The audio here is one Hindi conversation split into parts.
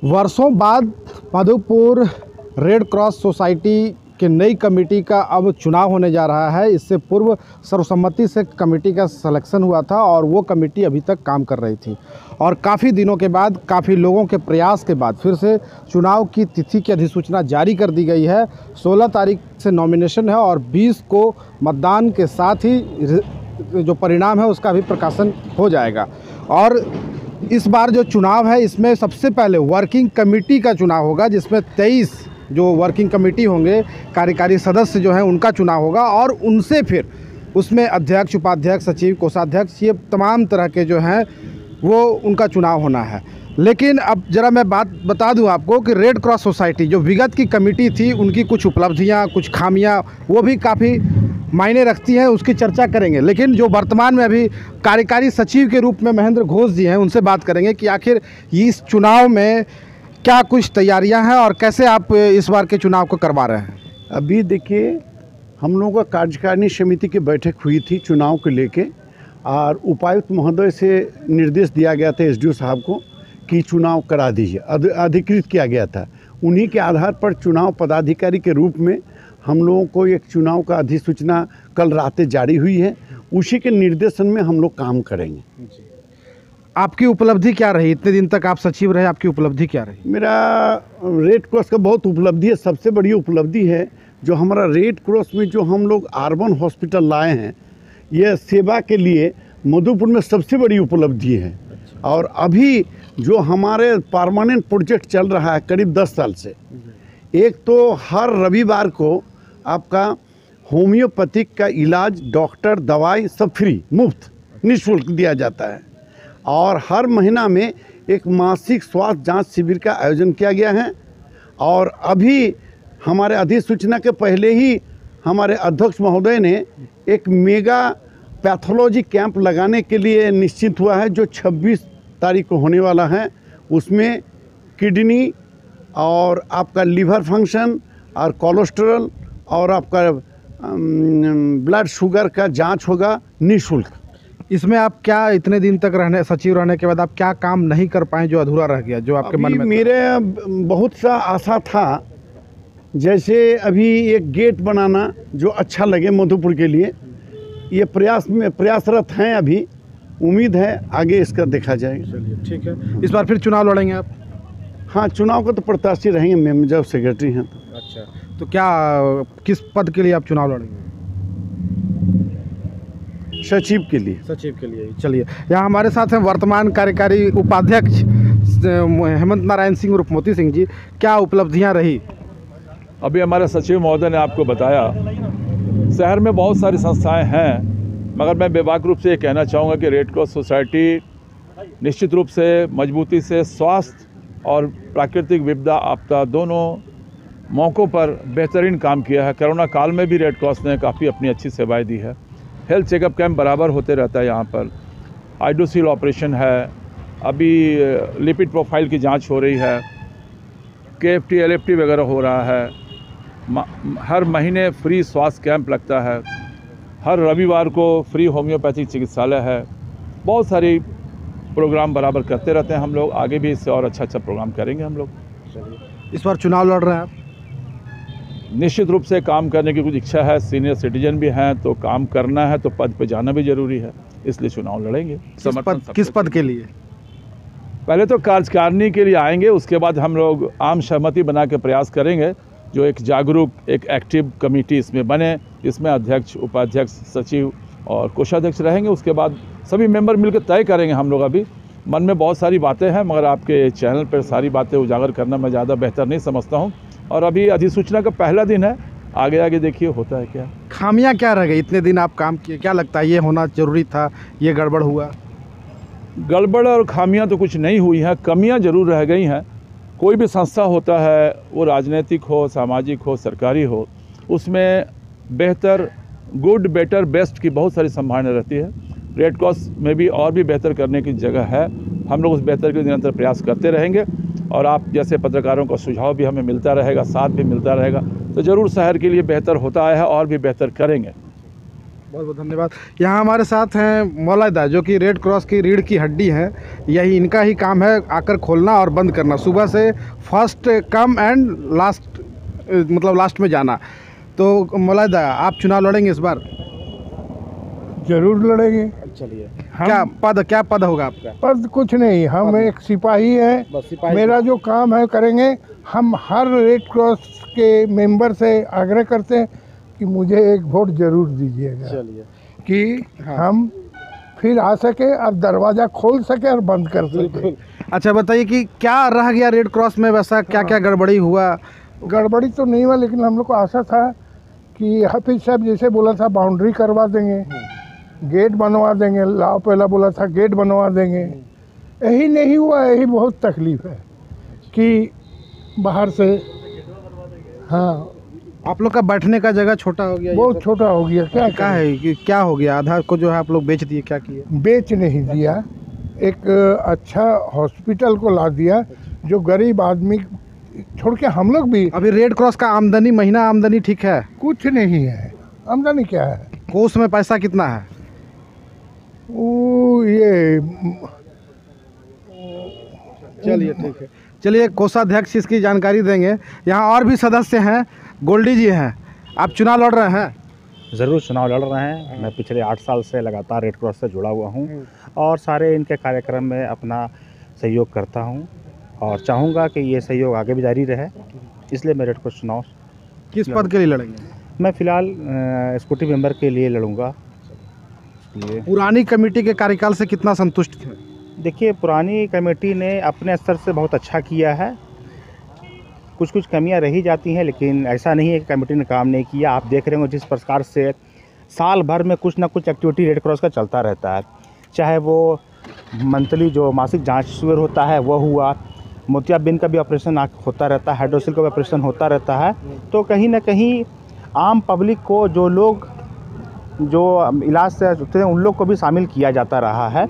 वर्षों बाद मधुपुर रेड क्रॉस सोसाइटी की नई कमेटी का अब चुनाव होने जा रहा है। इससे पूर्व सर्वसम्मति से कमेटी का सिलेक्शन हुआ था और वो कमेटी अभी तक काम कर रही थी और काफ़ी दिनों के बाद, काफ़ी लोगों के प्रयास के बाद फिर से चुनाव की तिथि की अधिसूचना जारी कर दी गई है। 16 तारीख से नॉमिनेशन है और 20 को मतदान के साथ ही जो परिणाम है उसका भी प्रकाशन हो जाएगा। और इस बार जो चुनाव है इसमें सबसे पहले वर्किंग कमेटी का चुनाव होगा, जिसमें 23 जो वर्किंग कमेटी होंगे, कार्यकारी सदस्य जो हैं उनका चुनाव होगा और उनसे फिर उसमें अध्यक्ष, उपाध्यक्ष, सचिव, कोषाध्यक्ष, ये तमाम तरह के जो हैं वो उनका चुनाव होना है। लेकिन अब ज़रा मैं बात बता दूं आपको कि रेड क्रॉस सोसाइटी जो विगत की कमेटी थी, उनकी कुछ उपलब्धियां, कुछ खामियां वो भी काफ़ी मायने रखती हैं, उसकी चर्चा करेंगे। लेकिन जो वर्तमान में अभी कार्यकारी सचिव के रूप में महेंद्र घोष जी हैं, उनसे बात करेंगे कि आखिर इस चुनाव में क्या कुछ तैयारियां हैं और कैसे आप इस बार के चुनाव को करवा रहे हैं। अभी देखिए, हम लोगों का कार्यकारिणी समिति की बैठक हुई थी चुनाव को लेके और उपायुक्त महोदय से निर्देश दिया गया था एसडीओ साहब को कि चुनाव करा दीजिए, अधिकृत किया गया था। उन्हीं के आधार पर चुनाव पदाधिकारी के रूप में हम लोगों को एक चुनाव का अधिसूचना कल रात जारी हुई है। उसी के निर्देशन में हम लोग काम करेंगे। आपकी उपलब्धि क्या रही? इतने दिन तक आप सचिव रहे, आपकी उपलब्धि क्या रही? मेरा रेड क्रॉस का बहुत उपलब्धि है। सबसे बड़ी उपलब्धि है जो हमारा रेड क्रॉस में जो हम लोग अर्बन हॉस्पिटल लाए हैं, यह सेवा के लिए मधुपुर में सबसे बड़ी उपलब्धि है। और अभी जो हमारे परमानेंट प्रोजेक्ट चल रहा है करीब 10 साल से, एक तो हर रविवार को आपका होम्योपैथिक का इलाज, डॉक्टर, दवाई सब फ्री, मुफ्त, निःशुल्क दिया जाता है। और हर महीना में एक मासिक स्वास्थ्य जांच शिविर का आयोजन किया गया है। और अभी हमारे अधिसूचना के पहले ही हमारे अध्यक्ष महोदय ने एक मेगा पैथोलॉजी कैंप लगाने के लिए निश्चित हुआ है, जो 26 तारीख को होने वाला है। उसमें किडनी और आपका लीवर फंक्शन और कोलेस्ट्रॉल और आपका ब्लड शुगर का जांच होगा निःशुल्क। इसमें आप क्या इतने दिन तक सचिव रहने के बाद आप क्या काम नहीं कर पाए जो अधूरा रह गया, जो आपके मन में? मेरे बहुत सा आशा था, जैसे अभी एक गेट बनाना जो अच्छा लगे मधुपुर के लिए, ये प्रयासरत हैं। अभी उम्मीद है आगे इसका देखा जाएगा। चलिए ठीक है। इस बार फिर चुनाव लड़ेंगे आप? हाँ, चुनाव का तो प्रत्याशी रहेंगे, मैं जब सेक्रेटरी हैं तो। अच्छा, तो क्या किस पद के लिए आप चुनाव लड़ेंगे? सचिव के लिए। सचिव के लिए। चलिए, यहाँ हमारे साथ हैं वर्तमान कार्यकारी उपाध्यक्ष हेमंत नारायण सिंह उर्फ मोती सिंह जी। क्या उपलब्धियाँ रही? अभी हमारे सचिव महोदय ने आपको बताया, शहर में बहुत सारी संस्थाएं हैं, मगर मैं बेबाक रूप से ये कहना चाहूँगा कि रेड क्रॉस सोसाइटी निश्चित रूप से मजबूती से स्वास्थ्य और प्राकृतिक विपदा आपदा दोनों मौक़ों पर बेहतरीन काम किया है। कोरोना काल में भी रेड क्रॉस ने काफ़ी अपनी अच्छी सेवाएं दी है। हेल्थ चेकअप कैंप बराबर होते रहता है यहाँ पर। हाइड्रोसील ऑपरेशन है, अभी लिपिड प्रोफाइल की जांच हो रही है, KFT LFT वगैरह हो रहा है। हर महीने फ्री स्वास्थ्य कैंप लगता है। हर रविवार को फ्री होम्योपैथिक चिकित्सालय है। बहुत सारी प्रोग्राम बराबर करते रहते हैं हम लोग। आगे भी इससे और अच्छा प्रोग्राम करेंगे हम लोग। इस बार चुनाव लड़ रहे हैं आप? निश्चित रूप से काम करने की कुछ इच्छा है। सीनियर सिटीजन भी हैं, तो काम करना है तो पद पे जाना भी जरूरी है, इसलिए चुनाव लड़ेंगे। किस पद के लिए? पहले तो कार्यकारिणी के लिए आएंगे, उसके बाद हम लोग आम सहमति बना के प्रयास करेंगे, जो एक जागरूक, एक एक्टिव कमेटी इसमें बने, इसमें अध्यक्ष, उपाध्यक्ष, सचिव और कोषाध्यक्ष रहेंगे। उसके बाद सभी मेंबर मिलकर तय करेंगे। हम लोग अभी मन में बहुत सारी बातें हैं, मगर आपके चैनल पर सारी बातें उजागर करना मैं ज़्यादा बेहतर नहीं समझता हूँ। और अभी अधिसूचना का पहला दिन है, आगे देखिए होता है क्या। खामियां क्या रह गई? इतने दिन आप काम किए, क्या लगता है ये होना जरूरी था, ये गड़बड़ हुआ? गड़बड़ और खामियां तो कुछ नहीं हुई हैं, कमियां जरूर रह गई हैं। कोई भी संस्था होता है, वो राजनीतिक हो, सामाजिक हो, सरकारी हो, उसमें बेहतर, गुड, बेटर, बेस्ट की बहुत सारी संभावना रहती है। रेड क्रॉस में भी और भी बेहतर करने की जगह है। हम लोग उस बेहतर के निरंतर प्रयास करते रहेंगे और आप जैसे पत्रकारों का सुझाव भी हमें मिलता रहेगा, साथ भी मिलता रहेगा, तो ज़रूर शहर के लिए बेहतर होता है और भी बेहतर करेंगे। बहुत बहुत धन्यवाद। यहाँ हमारे साथ हैं मौलादा, जो कि रेड क्रॉस की रीढ़ की हड्डी हैं। यही इनका ही काम है आकर खोलना और बंद करना, सुबह से फर्स्ट कम एंड लास्ट, मतलब लास्ट में जाना। तो मौलादा, आप चुनाव लड़ेंगे इस बार? जरूर लड़ेंगे। चलिए, हम क्या पद होगा आपका? पद कुछ नहीं, हम एक सिपाही हैं। बस सिपाही। मेरा जो काम है करेंगे। हम हर रेड क्रॉस के मेंबर से आग्रह करते हैं कि मुझे एक वोट जरूर दीजिएगा, चलिए कि हम फिर आ सके और दरवाज़ा खोल सके और बंद कर सके। अच्छा बताइए कि क्या रह गया रेड क्रॉस में, वैसा क्या क्या गड़बड़ी हुआ? गड़बड़ी तो नहीं हुआ, लेकिन हम लोग को आशा था कि हाफिज साहब जैसे बोला था बाउंड्री करवा देंगे, गेट बनवा देंगे। लाओ पहला बोला था गेट बनवा देंगे, यही नहीं हुआ। यही बहुत तकलीफ है कि बाहर से, हाँ, आप लोग का बैठने का जगह छोटा हो गया, बहुत छोटा हो गया। क्या है कि क्या हो गया? आधा को जो है आप लोग बेच दिए, क्या किए? बेच नहीं दिया, एक अच्छा हॉस्पिटल को ला दिया जो गरीब आदमी छोड़ के हम लोग भी। अभी रेड क्रॉस का आमदनी, महीना आमदनी ठीक है? कुछ नहीं है। आमदनी क्या है? कोष में पैसा कितना है? वो ये चलिए ठीक है, चलिए कोषाध्यक्ष इसकी जानकारी देंगे। यहाँ और भी सदस्य हैं, गोल्डी जी हैं। आप चुनाव लड़ रहे हैं? ज़रूर चुनाव लड़ रहे हैं। मैं पिछले 8 साल से लगातार रेड क्रॉस से जुड़ा हुआ हूं और सारे इनके कार्यक्रम में अपना सहयोग करता हूं और चाहूँगा कि ये सहयोग आगे भी जारी रहे, इसलिए मैं रेड क्रॉस चुनाव। किस पद के लिए लड़ेंगे? मैं फ़िलहाल स्कूटी मेंबर के लिए लड़ूंगा। इसलिए पुरानी कमेटी के कार्यकाल से कितना संतुष्ट थे? देखिए, पुरानी कमेटी ने अपने स्तर से बहुत अच्छा किया है। कुछ कुछ कमियां रही जाती हैं, लेकिन ऐसा नहीं है कि कमेटी ने काम नहीं किया। आप देख रहे हो जिस प्रकार से साल भर में कुछ ना कुछ एक्टिविटी रेड क्रॉस का चलता रहता है, चाहे वो मंथली जो मासिक जांच शिविर होता है वो हुआ, मोतियाबिंद का भी ऑपरेशन होता रहता है, हाइड्रोसिल का भी ऑपरेशन होता रहता है। तो कहीं ना कहीं आम पब्लिक को, जो लोग जो इलाज से जुड़ते हैं, उन लोग को भी शामिल किया जाता रहा है।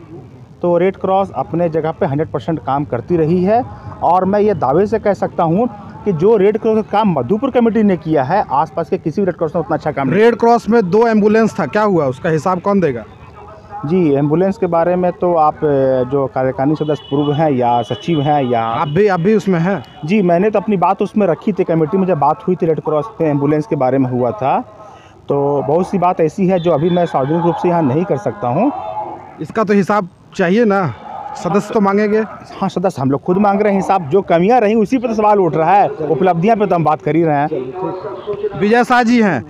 तो रेड क्रॉस अपने जगह पे 100% काम करती रही है और मैं ये दावे से कह सकता हूँ कि जो रेड क्रॉस का काम मधुपुर कमेटी ने किया है, आसपास के किसी भी रेड क्रॉस ने उतना अच्छा काम नहीं। रेड क्रॉस में 2 एम्बुलेंस था, क्या हुआ? उसका हिसाब कौन देगा? जी, एम्बुलेंस के बारे में तो आप जो कार्यकारिणी सदस्य पूर्व हैं या सचिव हैं या आप भी उसमें हैं? जी, मैंने तो अपनी बात उसमें रखी थी। कमेटी में जब बात हुई थी रेड क्रॉस पे एम्बुलेंस के बारे में हुआ था, तो बहुत सी बात ऐसी है जो अभी मैं सार्वजनिक रूप से यहाँ नहीं कर सकता हूँ। इसका तो हिसाब चाहिए ना, सदस्य तो मांगेंगे। हाँ, सदस्य हम लोग खुद मांग रहे हैं हिसाब। जो कमियां रही उसी पर तो सवाल उठ रहा है, उपलब्धियां पे तो हम बात कर ही रहे हैं। विजय शाह जी हैं,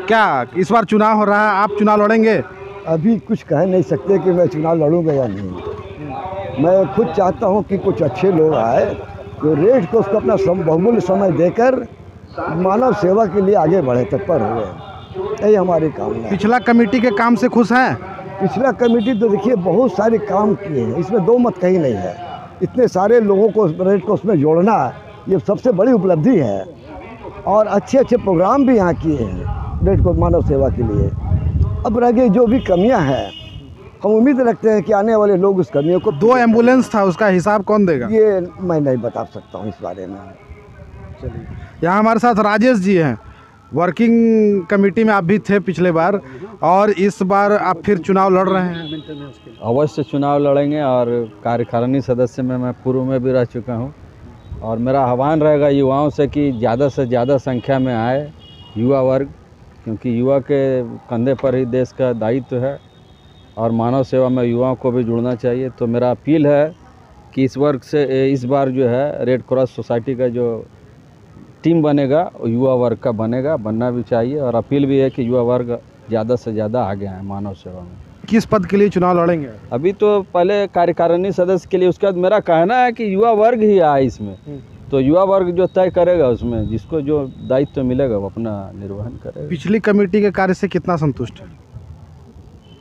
क्या इस बार चुनाव हो रहा है, आप चुनाव लड़ेंगे? अभी कुछ कह नहीं सकते कि मैं चुनाव लड़ूंगा या नहीं। मैं खुद चाहता हूं कि कुछ अच्छे लोग आए जो रेड क्रॉस को अपना बहुमूल्य समय देकर मानव सेवा के लिए आगे बढ़े, तत्पर हो गए। यही हमारी कामना है। पिछला कमेटी के काम से खुश हैं? पिछला कमेटी तो देखिए बहुत सारे काम किए हैं, इसमें दो मत कहीं नहीं है। इतने सारे लोगों को रेड क्रॉस में जोड़ना ये सबसे बड़ी उपलब्धि है और अच्छे अच्छे प्रोग्राम भी यहाँ किए हैं रेड क्रॉस मानव सेवा के लिए। अब रह गई जो भी कमियां हैं, हम उम्मीद रखते हैं कि आने वाले लोग उस कमियों को। 2 एम्बुलेंस था, उसका हिसाब कौन देगा? ये मैं नहीं बता सकता हूँ इस बारे में। चलिए, यहाँ हमारे साथ राजेश जी हैं। वर्किंग कमेटी में आप भी थे पिछले बार और इस बार आप फिर चुनाव लड़ रहे हैं? अवश्य चुनाव लड़ेंगे और कार्यकारिणी सदस्य में मैं पूर्व में भी रह चुका हूं और मेरा आह्वान रहेगा युवाओं से कि ज़्यादा से ज़्यादा संख्या में आए युवा वर्ग, क्योंकि युवा के कंधे पर ही देश का दायित्व है और मानव सेवा में युवाओं को भी जुड़ना चाहिए। तो मेरा अपील है कि इस वर्ग से इस बार जो है रेड क्रॉस सोसाइटी का जो टीम बनेगा युवा वर्ग का बनेगा, बनना भी चाहिए और अपील भी है कि युवा वर्ग ज़्यादा से ज़्यादा आगे आए मानव सेवा में। किस पद के लिए चुनाव लड़ेंगे? अभी तो पहले कार्यकारिणी सदस्य के लिए, उसके बाद मेरा कहना है कि युवा वर्ग ही आए इसमें। तो युवा वर्ग जो तय करेगा उसमें जिसको जो दायित्व मिलेगा वो अपना निर्वहन करेगा। पिछली कमेटी के कार्य से कितना संतुष्ट है?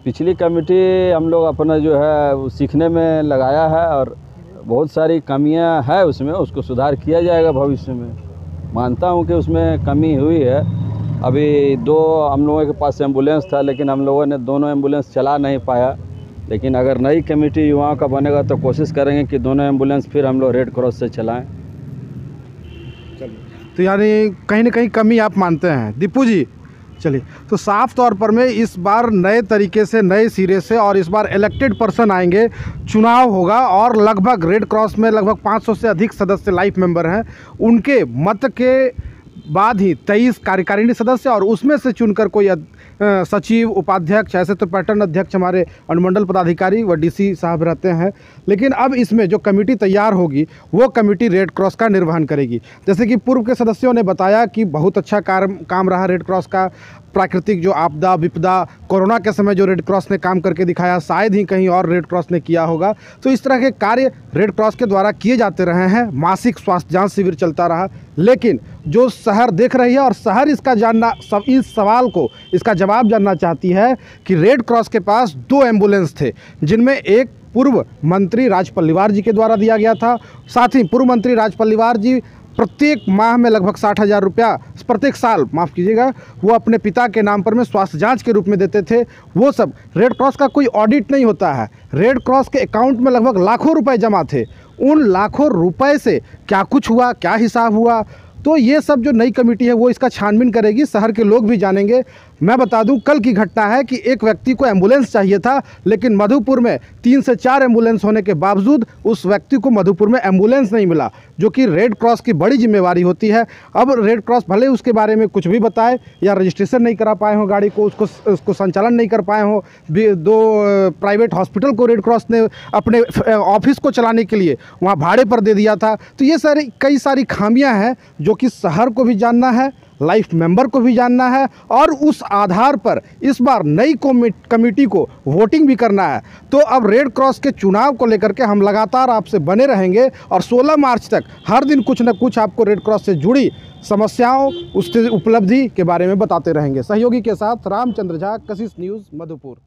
पिछली कमेटी हम लोग अपना जो है वो सीखने में लगाया है और बहुत सारी कमियां है उसमें, उसको सुधार किया जाएगा भविष्य में। मानता हूं कि उसमें कमी हुई है। अभी 2 हम लोगों के पास एम्बुलेंस था, लेकिन हम लोगों ने दोनों एम्बुलेंस चला नहीं पाया। लेकिन अगर नई कमेटी युवाओं का बनेगा तो कोशिश करेंगे कि दोनों एम्बुलेंस फिर हम लोग रेड क्रॉस से चलाएं। तो यानी कहीं ना कहीं कमी आप मानते हैं। दीपू जी, चलिए, तो साफ तौर पर में इस बार नए तरीके से, नए सिरे से, और इस बार इलेक्टेड पर्सन आएंगे, चुनाव होगा और लगभग रेड क्रॉस में लगभग 500 से अधिक सदस्य लाइफ मेंबर हैं। उनके मत के बाद ही 23 कार्यकारिणी सदस्य और उसमें से चुनकर कोई सचिव, उपाध्यक्ष, ऐसे तो पैटर्न अध्यक्ष हमारे अनुमंडल पदाधिकारी व डीसी साहब रहते हैं, लेकिन अब इसमें जो कमेटी तैयार होगी वो कमेटी रेड क्रॉस का निर्वहन करेगी। जैसे कि पूर्व के सदस्यों ने बताया कि बहुत अच्छा काम रहा रेड क्रॉस का। प्राकृतिक जो आपदा विपदा, कोरोना के समय जो रेड क्रॉस ने काम करके दिखाया, शायद ही कहीं और रेड क्रॉस ने किया होगा। तो इस तरह के कार्य रेड क्रॉस के द्वारा किए जाते रहे हैं। मासिक स्वास्थ्य जांच शिविर चलता रहा, लेकिन जो शहर देख रही है और शहर इसका जानना, सब इस सवाल को, इसका जवाब जानना चाहती है कि रेड क्रॉस के पास 2 एम्बुलेंस थे, जिनमें एक पूर्व मंत्री राज पल्लीवार जी के द्वारा दिया गया था। साथ ही पूर्व मंत्री राज पल्लीवार जी प्रत्येक माह में लगभग 60,000 रुपया, प्रत्येक साल माफ़ कीजिएगा, वो अपने पिता के नाम पर में स्वास्थ्य जांच के रूप में देते थे। वो सब रेड क्रॉस का कोई ऑडिट नहीं होता है। रेड क्रॉस के अकाउंट में लगभग लाखों रुपए जमा थे। उन लाखों रुपए से क्या कुछ हुआ, क्या हिसाब हुआ, तो ये सब जो नई कमेटी है वो इसका छानबीन करेगी। शहर के लोग भी जानेंगे। मैं बता दूं, कल की घटना है कि एक व्यक्ति को एम्बुलेंस चाहिए था, लेकिन मधुपुर में 3 से 4 एम्बुलेंस होने के बावजूद उस व्यक्ति को मधुपुर में एम्बुलेंस नहीं मिला, जो कि रेड क्रॉस की बड़ी जिम्मेवारी होती है। अब रेड क्रॉस भले उसके बारे में कुछ भी बताए या रजिस्ट्रेशन नहीं करा पाए हों गाड़ी को, उसको संचालन नहीं कर पाए हों। 2 प्राइवेट हॉस्पिटल को रेड क्रॉस ने अपने ऑफिस को चलाने के लिए वहाँ भाड़े पर दे दिया था। तो ये कई सारी खामियाँ हैं जो कि शहर को भी जानना है, लाइफ मेंबर को भी जानना है, और उस आधार पर इस बार नई कमेटी को वोटिंग भी करना है। तो अब रेड क्रॉस के चुनाव को लेकर के हम लगातार आपसे बने रहेंगे और 16 मार्च तक हर दिन कुछ न कुछ आपको रेड क्रॉस से जुड़ी समस्याओं, उसके उपलब्धि के बारे में बताते रहेंगे। सहयोगी के साथ रामचंद्र झा, कशिश न्यूज़, मधुपुर।